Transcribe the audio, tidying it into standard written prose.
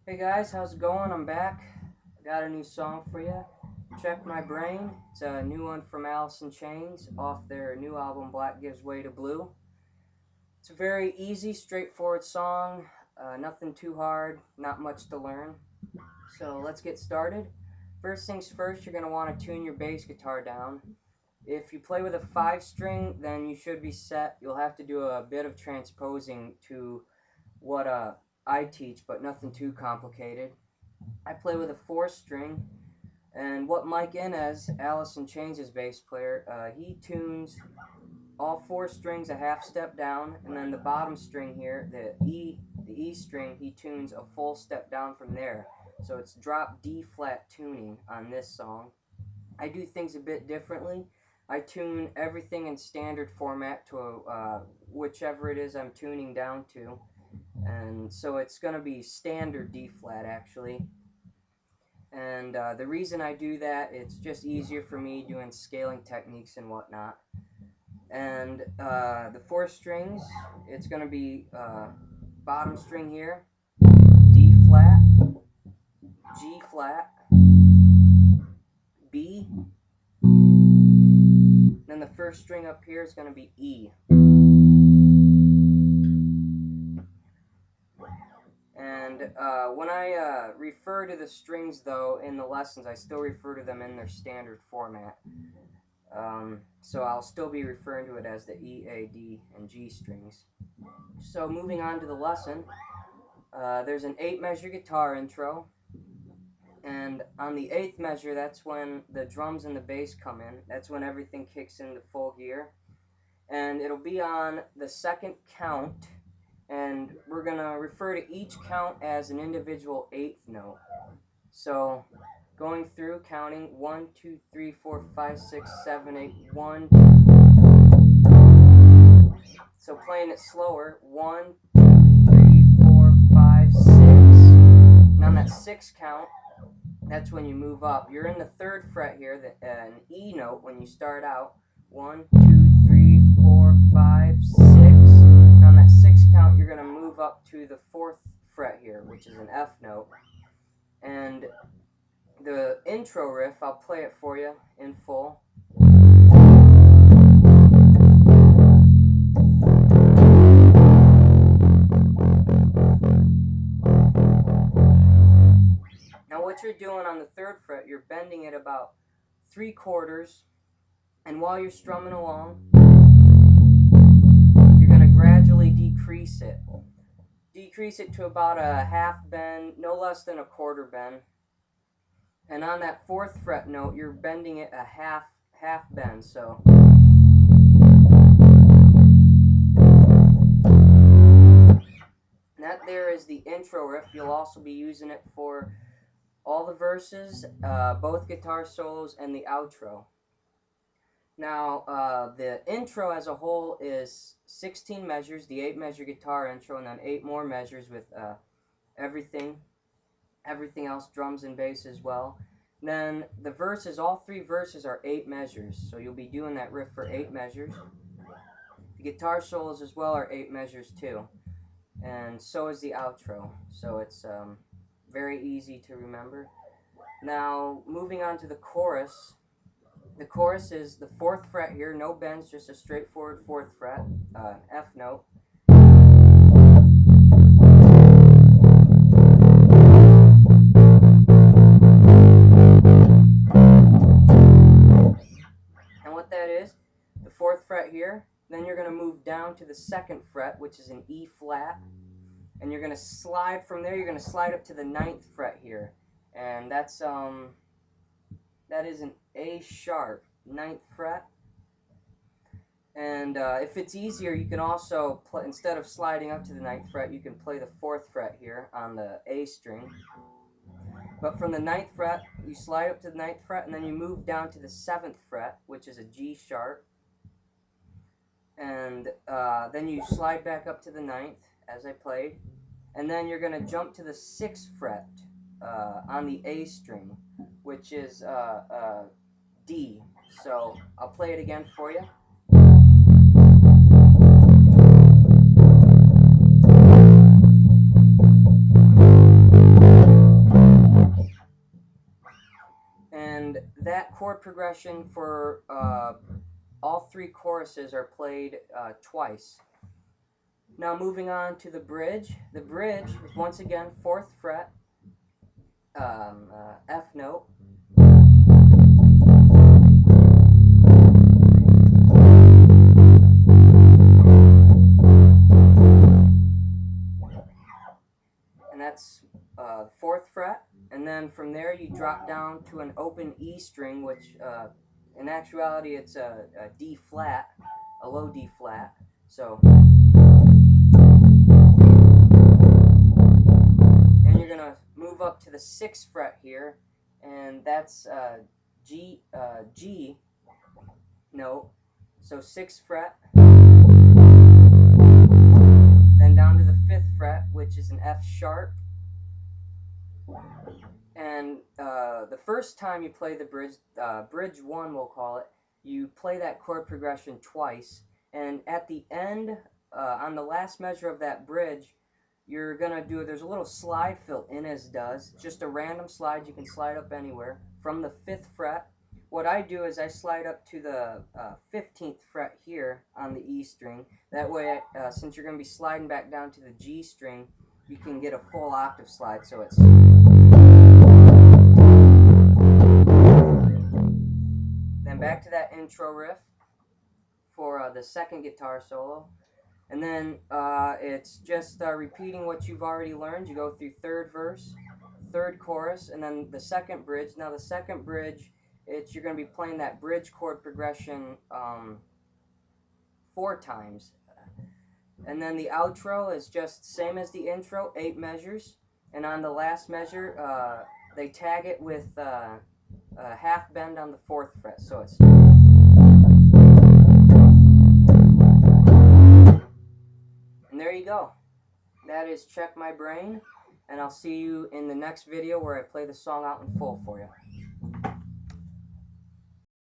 Hey guys, how's it going? I'm back. I got a new song for you. Check My Brain. It's a new one from Alice in Chains off their new album Black Gives Way to Blue. It's a very easy, straightforward song. Nothing too hard, not much to learn. So let's get started. First things first, you're going to want to tune your bass guitar down. If you play with a 5 string, then you should be set. You'll have to do a bit of transposing to what I teach, but nothing too complicated. I play with a 4 string, and what Mike Inez, Alice in Chains' bass player, he tunes all 4 strings a half step down, and then the bottom string here, the E string, he tunes a full step down from there. So it's drop D flat tuning on this song. I do things a bit differently. I tune everything in standard format to whichever it is I'm tuning down to. And so it's going to be standard D flat actually. And the reason I do that, it's just easier for me doing scaling techniques and whatnot. And the 4 strings, it's going to be bottom string here, D flat, G flat, B, then the first string up here is going to be E. And when I refer to the strings, though, in the lessons, I still refer to them in their standard format. So I'll still be referring to it as the E, A, D, and G strings. So moving on to the lesson, there's an 8-measure guitar intro. And on the 8th measure, that's when the drums and the bass come in. That's when everything kicks into full gear. And it'll be on the 2nd count. And we're going to refer to each count as an individual 8th note. So going through, counting 1, 2, 3, 4, 5, 6, 7, 8, 1. So playing it slower, 1, 2, 3, 4, 5, 6. And on that 6th count, that's when you move up. You're in the 3rd fret here, an E note when you start out. 1, 2, 3, 4, 5, 6. And on that 6th count, you're going to move up to the 4th fret here, which is an F note. And the intro riff, I'll play it for you in full. Now what you're doing on the 3rd fret, you're bending it about 3/4, and while you're strumming along, you're going to gradually decrease it. Decrease it to about a half bend, no less than a quarter bend. And on that 4th fret note, you're bending it a half bend. So that there is the intro riff. You'll also be using it for all the verses, both guitar solos, and the outro. Now, the intro as a whole is 16 measures, the 8-measure guitar intro, and then 8 more measures with everything else, drums and bass as well. And then the verses, all 3 verses are 8 measures, so you'll be doing that riff for 8 measures. The guitar solos as well are 8 measures too, and so is the outro, so it's very easy to remember. Now, moving on to the chorus. The chorus is the 4th fret here, no bends, just a straightforward 4th fret, F note. And what that is, the 4th fret here, then you're going to move down to the 2nd fret, which is an E flat, and you're going to slide from there, you're going to slide up to the 9th fret here, and that is an A sharp, 9th fret. And if it's easier, you can also play, instead of sliding up to the 9th fret, you can play the 4th fret here on the A string. But from the 9th fret, you slide up to the 9th fret, and then you move down to the 7th fret, which is a G sharp. And then you slide back up to the 9th, as I played. And then you're going to jump to the 6th fret on the A string, which is D. So I'll play it again for you. chord progression for all three choruses are played twice. Now moving on to the bridge. The bridge is once again 4th fret, F note. And that's 4th fret. And then from there you drop down to an open E string, which in actuality it's a D flat, a low D flat. So, and you're gonna move up to the 6th fret here, and that's G note. So 6th fret, then down to the 5th fret, which is an F sharp. And the first time you play the bridge, bridge 1 we'll call it, you play that chord progression twice, and at the end, on the last measure of that bridge, you're gonna do, there's a little slide fill Inez does, just a random slide, you can slide up anywhere, from the 5th fret. What I do is I slide up to the 15th fret here on the E string. That way, since you're gonna be sliding back down to the G string, you can get a full octave slide, so it's... Then back to that intro riff for the second guitar solo. And then it's just repeating what you've already learned. You go through 3rd verse, 3rd chorus, and then the 2nd bridge. Now the 2nd bridge, you're going to be playing that bridge chord progression 4 times. And then the outro is just same as the intro, 8 measures. And on the last measure, they tag it with a half bend on the 4th fret. So it's... And there you go. That is Check My Brain, and I'll see you in the next video where I play the song out in full for you.